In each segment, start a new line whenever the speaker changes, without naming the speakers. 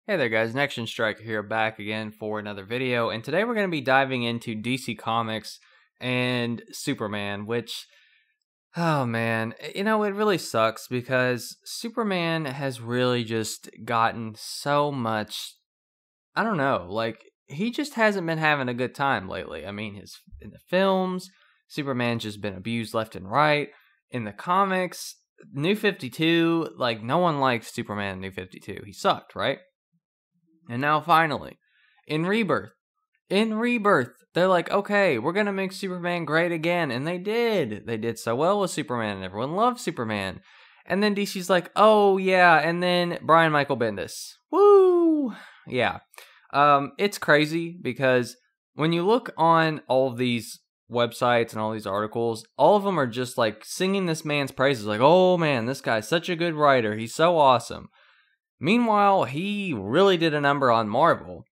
Hey there guys, Next Striker here, back again for another video, and today we're going to be diving into DC Comics and Superman, which, oh man, it really sucks because Superman has really just gotten so much, I don't know, like, he just hasn't been having a good time lately. I mean, in the films, Superman's just been abused left and right. In the comics, New 52, like, no one liked Superman in New 52. He sucked, right? And now finally, in Rebirth, they're like, okay, we're going to make Superman great again. And they did. They did so well with Superman, and everyone loved Superman. And then DC's like, oh yeah, and then Brian Michael Bendis. Woo! Yeah. It's crazy because when you look on all of these websites and all these articles, all of them are just like singing this man's praises. Like, oh man, this guy's such a good writer. He's so awesome. Meanwhile, he really did a number on Marvel,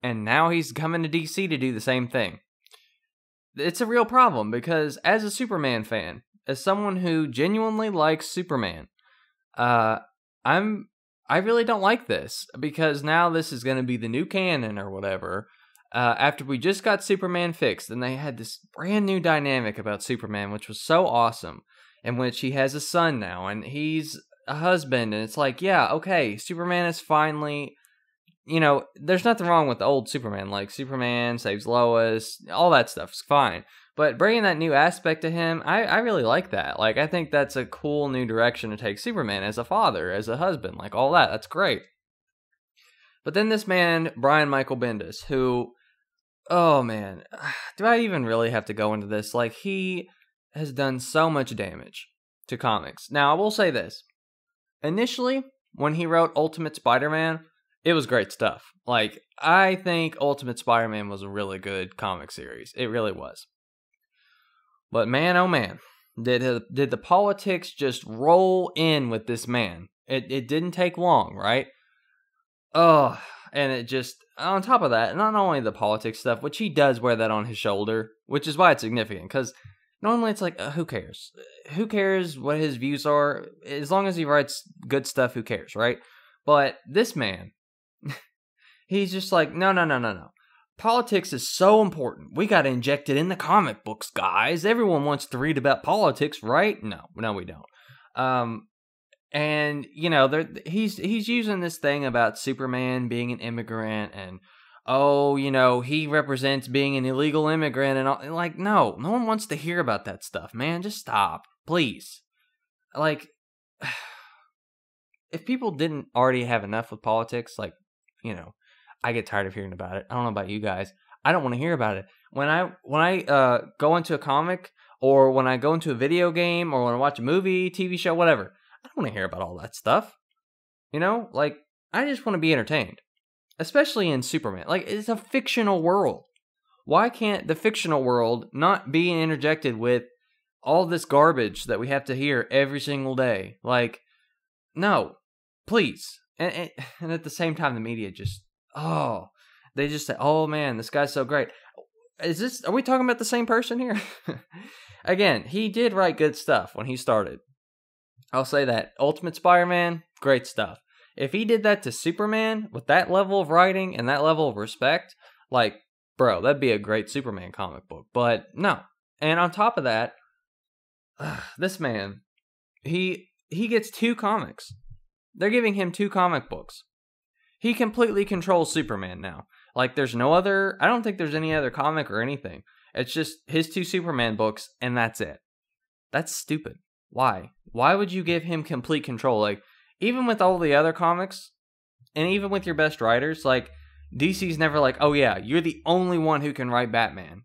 and now he's coming to DC to do the same thing. It's a real problem because as a Superman fan, as someone who genuinely likes Superman, I really don't like this because now this is going to be the new canon or whatever. After we just got Superman fixed, and they had this brand new dynamic about Superman, which was so awesome, in which he has a son now, and he's a husband, and it's like, yeah, okay, Superman is finally, there's nothing wrong with the old Superman, like Superman saves Lois, all that stuff's fine, but bringing that new aspect to him, I really like that. Like, I think that's a cool new direction to take Superman as a father, as a husband, like all that's great. But then this man, Brian Michael Bendis, who, oh man, do I even really have to go into this? Like, he has done so much damage to comics. Now, I will say this. Initially, when he wrote Ultimate Spider-Man, it was great stuff. Like, I think Ultimate Spider-Man was a really good comic series. It really was. But man, oh man, did the politics just roll in with this man. It didn't take long, right? Oh, and it just, on top of that, not only the politics stuff, which he does wear that on his shoulder, which is why it's significant, because normally it's like, who cares? Who cares what his views are? As long as he writes good stuff, who cares, right? But this man, he's just like, no. Politics is so important. We got to inject it in the comic books, guys. Everyone wants to read about politics, right? No, we don't. And, he's using this thing about Superman being an immigrant and, oh, he represents being an illegal immigrant and all. Like, no one wants to hear about that stuff, man. Just stop, please. Like, if people didn't already have enough with politics, like, I get tired of hearing about it. I don't know about you guys. I don't want to hear about it. When I go into a comic, or when I go into a video game, or when I watch a movie, TV show, whatever, I don't want to hear about all that stuff. Like, I just want to be entertained. Especially in Superman. Like, it's a fictional world. Why can't the fictional world not be interjected with all this garbage that we have to hear every single day? Like, no. Please. And at the same time, the media just, they just say, oh man, this guy's so great. Are we talking about the same person here? Again, he did write good stuff when he started. I'll say that. Ultimate Spider-Man, great stuff. If he did that to Superman with that level of writing and that level of respect, like, bro, that'd be a great Superman comic book. But no. And on top of that, this man, he gets 2 comics. They're giving him 2 comic books. He completely controls Superman now. Like, there's no other, I don't think there's any other comic or anything. It's just his 2 Superman books, and that's it. That's stupid. Why? Why would you give him complete control? Like, even with all the other comics, and even with your best writers, like, DC's never like, oh yeah, you're the only one who can write Batman,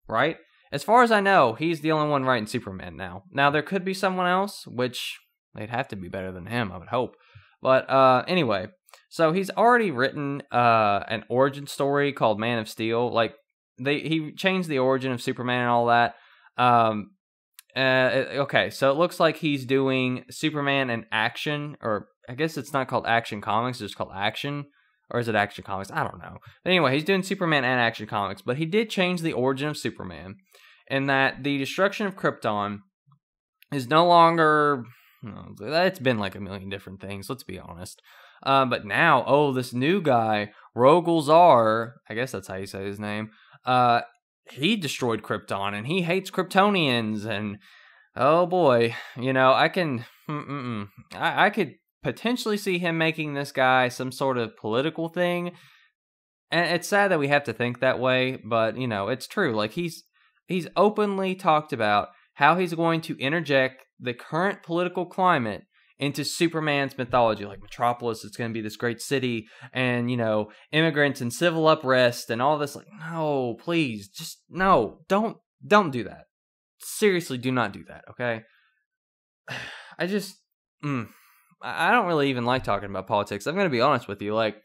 right? As far as I know, he's the only one writing Superman now. Now, there could be someone else, which they'd have to be better than him, I would hope. But anyway, so he's already written an origin story called Man of Steel. Like, he changed the origin of Superman and all that. Okay, so it looks like he's doing Superman and Action, or I guess it's not called Action Comics, it's just called Action, or is it Action Comics? I don't know. But anyway, he's doing Superman and Action Comics, but he did change the origin of Superman, in that the destruction of Krypton is no longer, it's been like a million different things, let's be honest. But now, oh, this new guy, Rogolzar, I guess that's how you say his name, he destroyed Krypton, and he hates Kryptonians, and oh boy, I could potentially see him making this guy some sort of political thing. And it's sad that we have to think that way, but it's true. Like he's openly talked about how he's going to interject the current political climate into Superman's mythology, like Metropolis, it's going to be this great city, and immigrants and civil unrest and all this. Like, no, please, just no, don't do that. Seriously, do not do that. Okay, I just, I don't really even like talking about politics. I'm going to be honest with you. Like,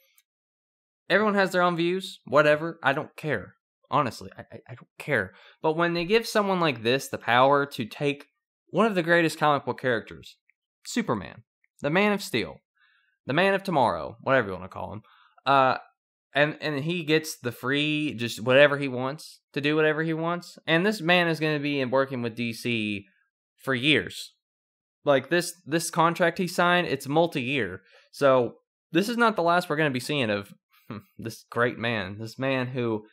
everyone has their own views, whatever. I don't care. Honestly, I don't care. But when they give someone like this the power to take one of the greatest comic book characters, Superman, the Man of Steel, the Man of Tomorrow, whatever you want to call him, and he gets the free, just whatever he wants, to do whatever he wants, and this man is going to be working with DC for years. Like, this contract he signed, it's multi-year, so this is not the last we're going to be seeing of this great man, this man who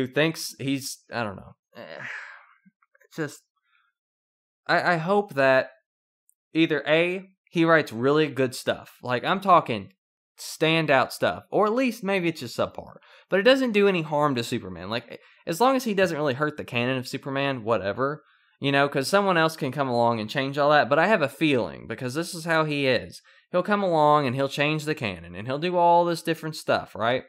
thinks he's, I don't know, just, I hope that either A, he writes really good stuff. Like, I'm talking standout stuff. Or at least maybe it's just subpar. But it doesn't do any harm to Superman. Like, as long as he doesn't really hurt the canon of Superman, whatever. Because someone else can come along and change all that. But I have a feeling, because this is how he is. He'll come along and he'll change the canon. And he'll do all this different stuff, right?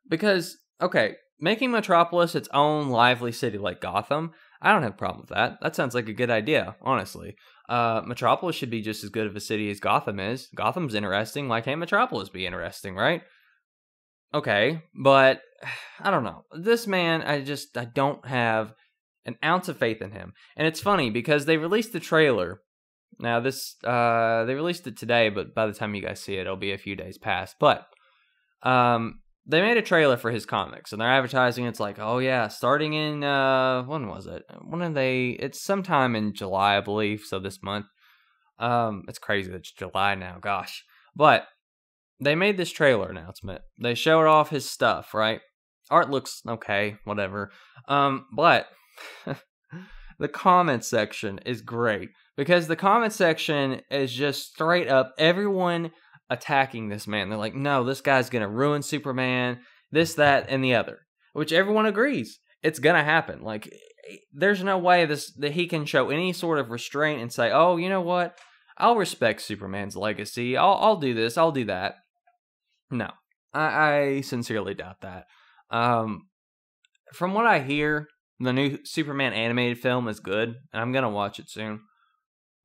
Because, okay, making Metropolis its own lively city like Gotham, I don't have a problem with that. That sounds like a good idea, honestly. Metropolis should be just as good of a city as Gotham is. Gotham's interesting. Why can't Metropolis be interesting, right? Okay, but I don't know. This man, I don't have an ounce of faith in him. And it's funny because they released the trailer. Now they released it today, but by the time you guys see it, it'll be a few days past. But they made a trailer for his comics, and they're advertising. It's like, oh yeah, starting in when was it? It's sometime in July, I believe. So this month. It's crazy that it's July now. Gosh, but they made this trailer announcement. They showed off his stuff, right? Art looks okay, whatever. But the comment section is great because the comment section is just straight up everyone attacking this man. They're like, no, this guy's gonna ruin Superman, this, that, and the other. Which everyone agrees. It's gonna happen. Like, there's no way that he can show any sort of restraint and say, oh, you know what? I'll respect Superman's legacy. I'll do this, I'll do that. No. I sincerely doubt that. From what I hear, the new Superman animated film is good, and I'm gonna watch it soon.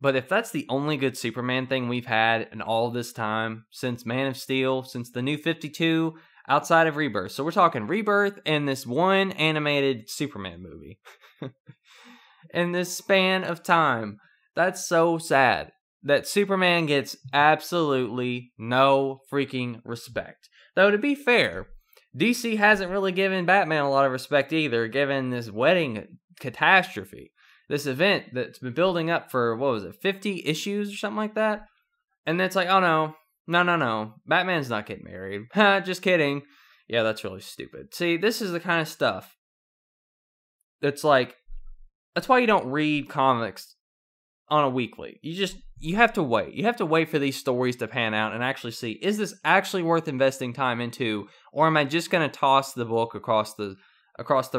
But if that's the only good Superman thing we've had in all this time, since Man of Steel, since the New 52, outside of Rebirth. So we're talking Rebirth and this one animated Superman movie. In this span of time, that's so sad that Superman gets absolutely no freaking respect. Though to be fair, DC hasn't really given Batman a lot of respect either, given this wedding catastrophe. This event that's been building up for, 50 issues or something like that? And then it's like, oh no, Batman's not getting married. Ha, just kidding. Yeah, that's really stupid. See, this is the kind of stuff that's like, that's why you don't read comics on a weekly. You have to wait. You have to wait for these stories to pan out and actually see, is this actually worth investing time into, or am I just going to toss the book across the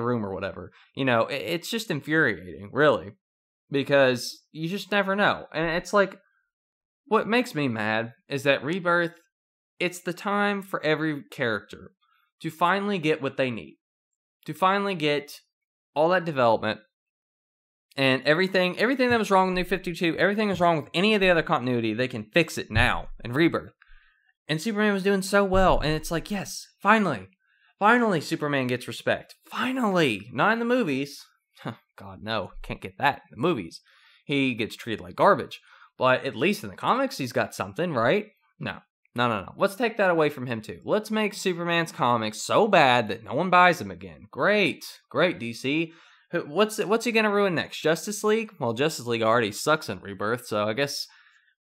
room or whatever? It's just infuriating, really, because you just never know. And it's like, what makes me mad is that Rebirth, it's the time for every character to finally get what they need, to finally get all that development, and everything that was wrong with New 52, everything was wrong with any of the other continuity, they can fix it now in Rebirth. And Superman was doing so well, and it's like, yes, finally Superman gets respect. Finally! Not in the movies. God, no. Can't get that in the movies. He gets treated like garbage. But at least in the comics, he's got something, right? No. Let's take that away from him, too. Let's make Superman's comics so bad that no one buys them again. Great, DC. What's he gonna ruin next? Justice League? Well, Justice League already sucks in Rebirth, so I guess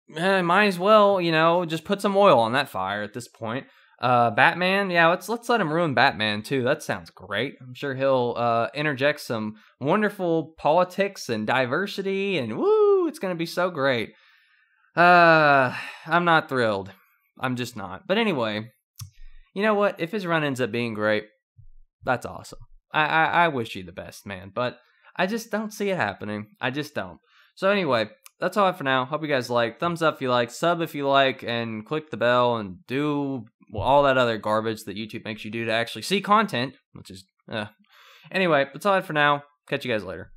might as well, just put some oil on that fire at this point. Batman, yeah, let's let him ruin Batman too. That sounds great. I'm sure he'll interject some wonderful politics and diversity, and woo, it's gonna be so great. I'm not thrilled. I'm just not. But anyway, you know what? If his run ends up being great, that's awesome. I wish you the best, man. But I just don't see it happening. I just don't. So anyway, that's all I have for now. Hope you guys like. Thumbs up if you like. Sub if you like. And click the bell and do all that other garbage that YouTube makes you do to actually see content. Which is... Anyway, that's all I have for now. Catch you guys later.